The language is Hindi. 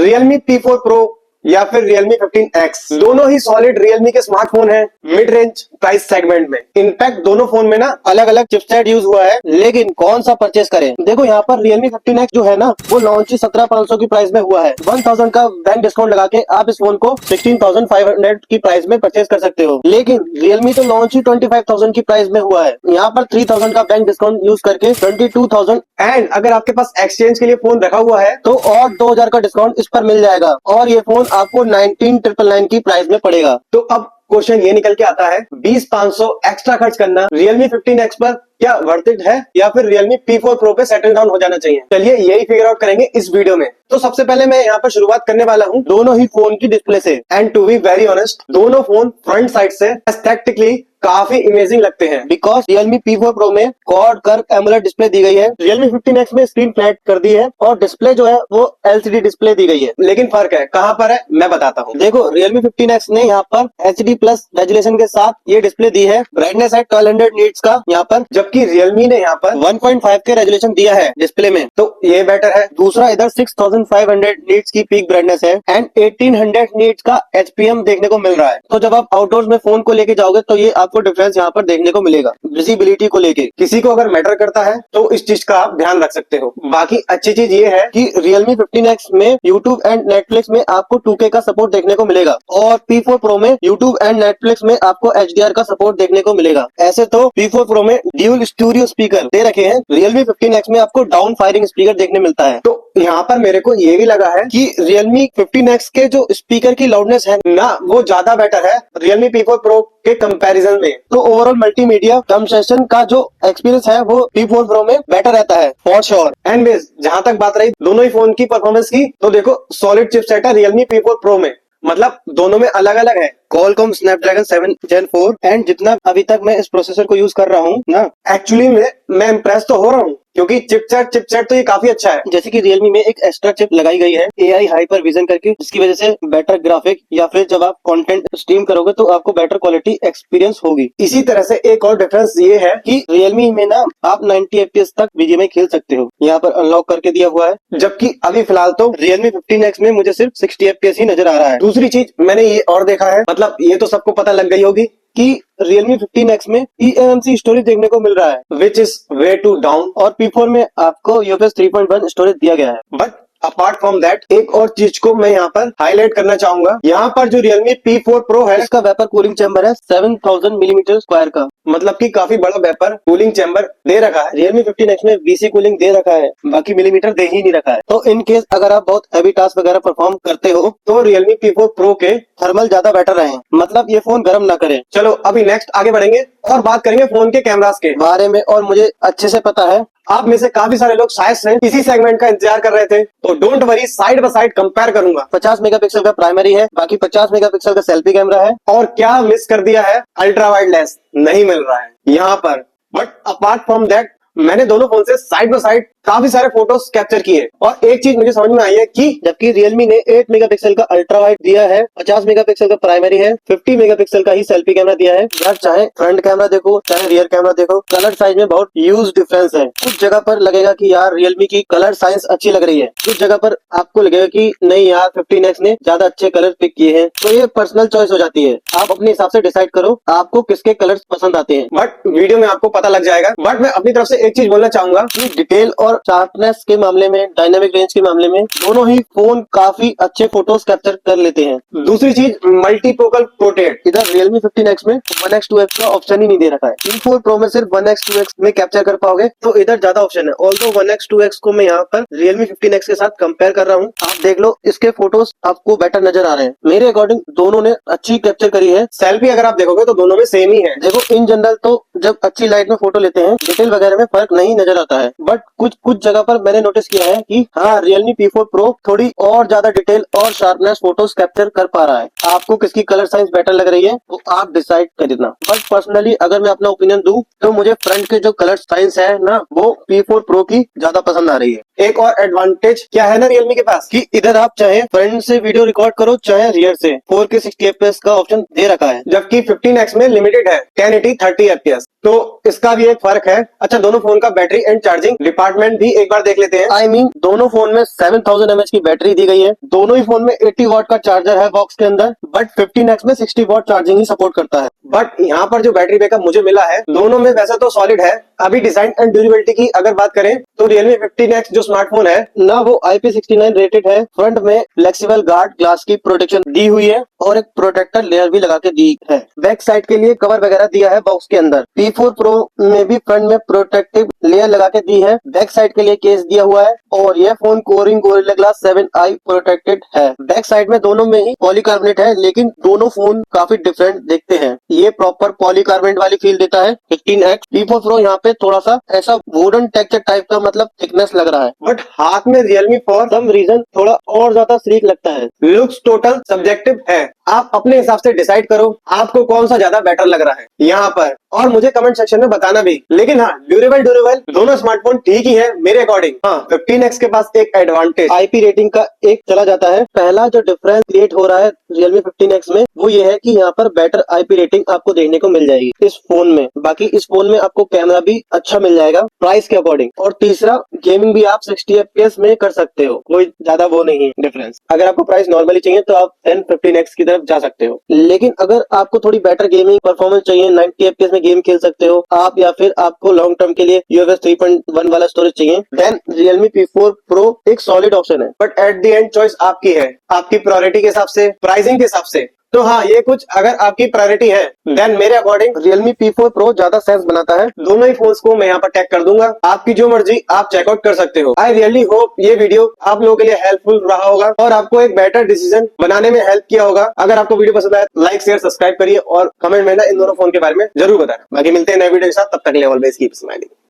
Realme P4 Pro या फिर Realme 15X दोनों ही सॉलिड Realme के स्मार्टफोन हैं मिड रेंज प्राइस सेगमेंट में। इनफैक्ट दोनों फोन में ना अलग अलग चिपसेट यूज हुआ है, लेकिन कौन सा परचेस करें? देखो यहाँ पर Realme 15X जो है ना वो लॉन्च ही 17,500 की प्राइस में हुआ है। 1000 का बैंक डिस्काउंट लगा के आप इस फोन को 16,500 की प्राइस में परचेस कर सकते हो, लेकिन Realme तो लॉन्च ही 25,000 की प्राइस में हुआ है। यहाँ पर 3000 का बैंक डिस्काउंट यूज करके 22,000 एंड अगर आपके पास एक्सचेंज के लिए फोन रखा हुआ है तो और 2000 का डिस्काउंट इस पर मिल जाएगा और ये फोन आपको 19,999 की प्राइस में पड़ेगा। तो अब क्वेश्चन ये निकल के आता है 20-500 एक्स्ट्रा खर्च करना Realme 15X पर क्या वर्थ इट है या फिर Realme P4 Pro पे सेटल डाउन हो जाना चाहिए? चलिए यही फिगर आउट करेंगे इस वीडियो में। तो सबसे पहले मैं यहाँ पर शुरुआत करने वाला हूँ दोनों ही फोन की डिस्प्ले से। And to be very honest दोनों फोन फ्रंट साइड से एस्थेटिकली काफी इमेजिंग लगते हैं बिकॉज Realme P4 Pro में क्वाड कर्व एमोलेड डिस्प्ले दी गई है, Realme 15X में स्क्रीन फ्लैट कर दी है और डिस्प्ले जो है वो LCD डिस्प्ले दी गई है। लेकिन फर्क है कहाँ पर है मैं बताता हूँ। देखो Realme 15X ने यहाँ पर HD प्लस रेजोल्यूशन के साथ ये डिस्प्ले दी है, ब्राइटनेस है 1200 नीट्स का यहाँ पर, जबकि Realme ने यहाँ पर 1.5 के रेजोल्यूशन दिया है डिस्प्ले में, तो ये बेटर है। दूसरा इधर 6500 नीट्स की पीक ब्राइटनेस है एंड 1800 नीट्स का HPM देखने को मिल रहा है। तो जब आप आउटडोर्स में फोन को लेके जाओगे तो ये आपको डिफरेंस यहाँ पर देखने को मिलेगा विजिबिलिटी को लेके। किसी को अगर मैटर करता है तो इस चीज का आप ध्यान रख सकते हो। बाकी अच्छी चीज ये है कि Realme 15X में YouTube एंड Netflix में आपको 2K का सपोर्ट देखने को मिलेगा और P4 Pro में YouTube एंड Netflix में आपको HDR का सपोर्ट देखने को मिलेगा। ऐसे तो P4 Pro में ड्यूल स्टूडियो स्पीकर दे रखे हैं, Realme 15X में आपको डाउन फायरिंग स्पीकर देखने मिलता है। तो यहाँ पर मेरे को ये भी लगा है कि Realme 15X के जो स्पीकर की लाउडनेस है ना वो ज्यादा बेटर है Realme P4 Pro के कंपैरिजन में। तो ओवरऑल मल्टीमीडिया कंसेशन का जो एक्सपीरियंस है वो P4 Pro में बेटर रहता है फॉर श्योर। एंड जहां तक बात रही दोनों ही फोन की परफॉर्मेंस की, तो देखो सॉलिड चिपसेट है Realme P4 Pro में, मतलब दोनों में अलग अलग है। Qualcomm Snapdragon 7 Gen 4 एंड जितना अभी तक मैं इस प्रोसेसर को यूज कर रहा हूँ ना, एक्चुअली मैं इम्प्रेस तो हो रहा हूँ क्योंकि चिपसेट तो ये काफी अच्छा है। जैसे कि Realme में एक एक्स्ट्रा चिप लगाई गई है AI हाइपर विजन करके, जिसकी वजह से बेटर ग्राफिक या फिर जब आप कंटेंट स्ट्रीम करोगे तो आपको बेटर क्वालिटी एक्सपीरियंस होगी। इसी तरह से एक और डिफरेंस ये है कि Realme में ना आप 90 FPS तक BGMI खेल सकते हो, यहाँ पर अनलॉक करके दिया हुआ है, जबकि अभी फिलहाल तो Realme 15X में मुझे सिर्फ 60 FPS ही नजर आ रहा है। दूसरी चीज मैंने ये और देखा है, मतलब ये तो सबको पता लग गई होगी कि Realme 15X में eMMC स्टोरेज देखने को मिल रहा है which is way too down और P4 में आपको UFS 3.1 स्टोरेज दिया गया है। बट अपार्ट फ्रॉम दैट एक और चीज को मैं यहाँ पर हाईलाइट करना चाहूंगा। यहाँ पर जो Realme P4 Pro है इसका वेपर कूलिंग चैम्बर है 7000 मिलीमीटर स्क्वायर का, मतलब कि काफी बड़ा वेपर कूलिंग चैम्बर दे रखा है। Realme 15X में VC कूलिंग दे रखा है, बाकी मिलीमीटर दे ही नहीं रखा है। तो इन केस अगर आप बहुत हैवी टास्क वगैरह परफॉर्म करते हो तो Realme P4 Pro के थर्मल ज्यादा बेटर रहे, मतलब ये फोन गर्म ना करे। चलो अभी नेक्स्ट आगे बढ़ेंगे और बात करेंगे फोन के कैमरास के बारे में। और मुझे अच्छे से पता है आप में से काफी सारे लोग शायद से इसी सेगमेंट का इंतजार कर रहे थे, तो don't worry side by side compare करूंगा। 50 मेगापिक्सल का प्राइमरी है, बाकी 50 मेगापिक्सल का सेल्फी कैमरा है। और क्या मिस कर दिया है, अल्ट्रा वाइड लेंस नहीं मिल रहा है यहाँ पर। बट अपार्ट फ्रॉम दैट मैंने दोनों फोन से साइड बाय साइड काफी सारे फोटोज कैप्चर किए और एक चीज मुझे समझ में आई है कि जबकि Realme ने 8 मेगापिक्सल का अल्ट्रा वाइड दिया है, 50 मेगापिक्सल का प्राइमरी है, 50 मेगापिक्सल का ही सेल्फी कैमरा दिया है, यार चाहे फ्रंट कैमरा देखो चाहे रियर कैमरा देखो कलर साइज में बहुत ह्यूज डिफरेंस है। कुछ जगह पर लगेगा कि यार Realme की कलर साइंस अच्छी लग रही है, कुछ जगह पर आपको लगेगा कि नहीं यार 15X ने ज्यादा अच्छे कलर पिक किए हैं। तो ये पर्सनल चॉइस हो जाती है, आप अपने हिसाब से डिसाइड करो आपको किसके कलर पसंद आते हैं। बट वीडियो में आपको पता लग जाएगा। बट मैं अपनी तरफ से एक चीज बोलना चाहूंगा कि डिटेल और शार्पनेस के मामले में, डायनामिक रेंज के मामले में दोनों ही फोन काफी अच्छे फोटोज कैप्चर कर लेते हैं। दूसरी चीज मल्टीफोकल पोर्ट्रेट, इधर Realme 15X में 1x 2x का ऑप्शन ही नहीं दे रखा है। P4 Pro में सिर्फ 1x 2x में कैप्चर कर पाओगे, तो इधर ज्यादा ऑप्शन है। ऑल्दो 1x 2x को मैं यहाँ पर Realme 15X के साथ कंपेयर कर रहा हूँ, आप देख लो इसके फोटोज आपको बेटर नजर आ रहे हैं। मेरे अकॉर्डिंग दोनों ने अच्छी कैप्चर करी है। सेल्फी अगर आप देखोगे तो दोनों में सेम ही है। देखो इन जनरल तो जब अच्छी लाइट में फोटो लेते हैं डिटेल वगैरह में फर्क नहीं नजर आता है, बट कुछ जगह पर मैंने नोटिस किया है कि हाँ Realme P4 Pro थोड़ी और ज्यादा डिटेल और शार्पनेस फोटोज कैप्चर कर पा रहा है। आपको किसकी कलर साइंस बेटर लग रही है तो आप डिसाइड कर देना। बट पर्सनली अगर मैं अपना ओपिनियन दूं तो मुझे फ्रंट के जो कलर साइंस है ना वो P4 Pro की ज्यादा पसंद आ रही है। एक और एडवांटेज क्या है ना Realme के पास कि इधर आप चाहे फ्रंट से वीडियो रिकॉर्ड करो चाहे रियर से 4K 60 FPS का ऑप्शन दे रखा है, जबकि 15X में लिमिटेड है 1080 30 FPS। तो इसका भी एक फर्क है। अच्छा, दोनों फोन का बैटरी एंड चार्जिंग डिपार्टमेंट भी एक बार देख लेते हैं। आई मीन दोनों फोन में 7000 mAh की बैटरी दी गई है। दोनों ही फोन में 80 वॉट का चार्जर है बॉक्स के अंदर, बट 15X में 60 वॉट चार्जिंग ही सपोर्ट करता है। बट यहाँ पर जो बैटरी बैकअप मुझे मिला है दोनों में वैसा तो सॉलिड है। अभी डिजाइन एंड ड्यूरेबिलिटी की अगर बात करें तो Realme 15X जो स्मार्टफोन है ना, वो IP69 रेटेड है। फ्रंट में फ्लेक्सिबल गार्ड ग्लास की प्रोटेक्शन दी हुई है और एक प्रोटेक्टर लेयर भी लगा के दी है। बैक साइड के लिए कवर वगैरह दिया है बॉक्स के अंदर। P4 Pro में भी फ्रंट में प्रोटेक्टिव लेयर लगा के दी है। बैक साइड के लिए केस दिया हुआ है और यह phone Koring gorilla glass 7i protected है। बैक साइड में दोनों में ही पॉलीकार्बोनेट है, लेकिन दोनों फोन काफी डिफरेंट दिखते हैं। ये प्रॉपर पॉलीकार्बोनेट वाली फील देता है 15X। P4 Pro यहाँ पे थोड़ा सा ऐसा वुडन टेक्सचर टाइप का मतलब थिकनेस लग रहा है, बट हाथ में Realme फॉर सम रीजन थोड़ा और ज्यादा स्लीक लगता है। लुक्स टोटल सब्जेक्टिव है, आप अपने हिसाब से डिसाइड करो आपको कौन सा ज्यादा बेटर लग रहा है यहाँ पर, और मुझे कमेंट सेक्शन में बताना भी। लेकिन हाँ, ड्यूरेबल दोनों स्मार्टफोन ठीक ही है मेरे अकॉर्डिंग। हाँ, 15X के पास एक एडवांटेज IP रेटिंग का एक चला जाता है। पहला जो डिफरेंस क्रिएट हो रहा है Realme 15X में वो ये है कि यहाँ पर बेटर IP रेटिंग आपको देखने को मिल जाएगी इस फोन में। बाकी इस फोन में आपको कैमरा भी अच्छा मिल जाएगा प्राइस के अकॉर्डिंग। और तीसरा, गेमिंग भी आप 60 FPS में कर सकते हो, कोई ज्यादा वो नहीं है डिफरेंस। अगर आपको प्राइस नॉर्मली चाहिए तो आप 15X की तरफ जा सकते हो। लेकिन अगर आपको थोड़ी बेटर गेमिंग परफॉर्मेंस चाहिए, 90 FPS में गेम खेल सकते हो आप, या फिर आपको लॉन्ग टर्म के लिए UFS 3.1 वाला स्टोरेज चाहिए, देन Realme P4 Pro एक सॉलिड ऑप्शन है। But at the end choice आपकी है, आपकी प्रायोरिटी के हिसाब से, प्राइसिंग के हिसाब से। तो हाँ, ये कुछ अगर आपकी प्रायोरिटी है देन मेरे अकॉर्डिंग Realme P4 Pro ज्यादा सेंस बनाता है। दोनों ही फोन्स को मैं यहाँ पर टैग कर दूंगा, आपकी जो मर्जी आप चेकआउट कर सकते हो। आई रियली होप ये वीडियो आप लोगों के लिए हेल्पफुल रहा होगा और आपको एक बेटर डिसीजन बनाने में हेल्प किया होगा। अगर आपको वीडियो पसंद आया लाइक शेयर सब्सक्राइब करिए और कमेंट में ना इन दोनों फोन के बारे में जरूर बताएं। बाकी मिलते हैं नए वीडियो के साथ, तब तक के लिए ऑलवेज कीप स्माइलिंग।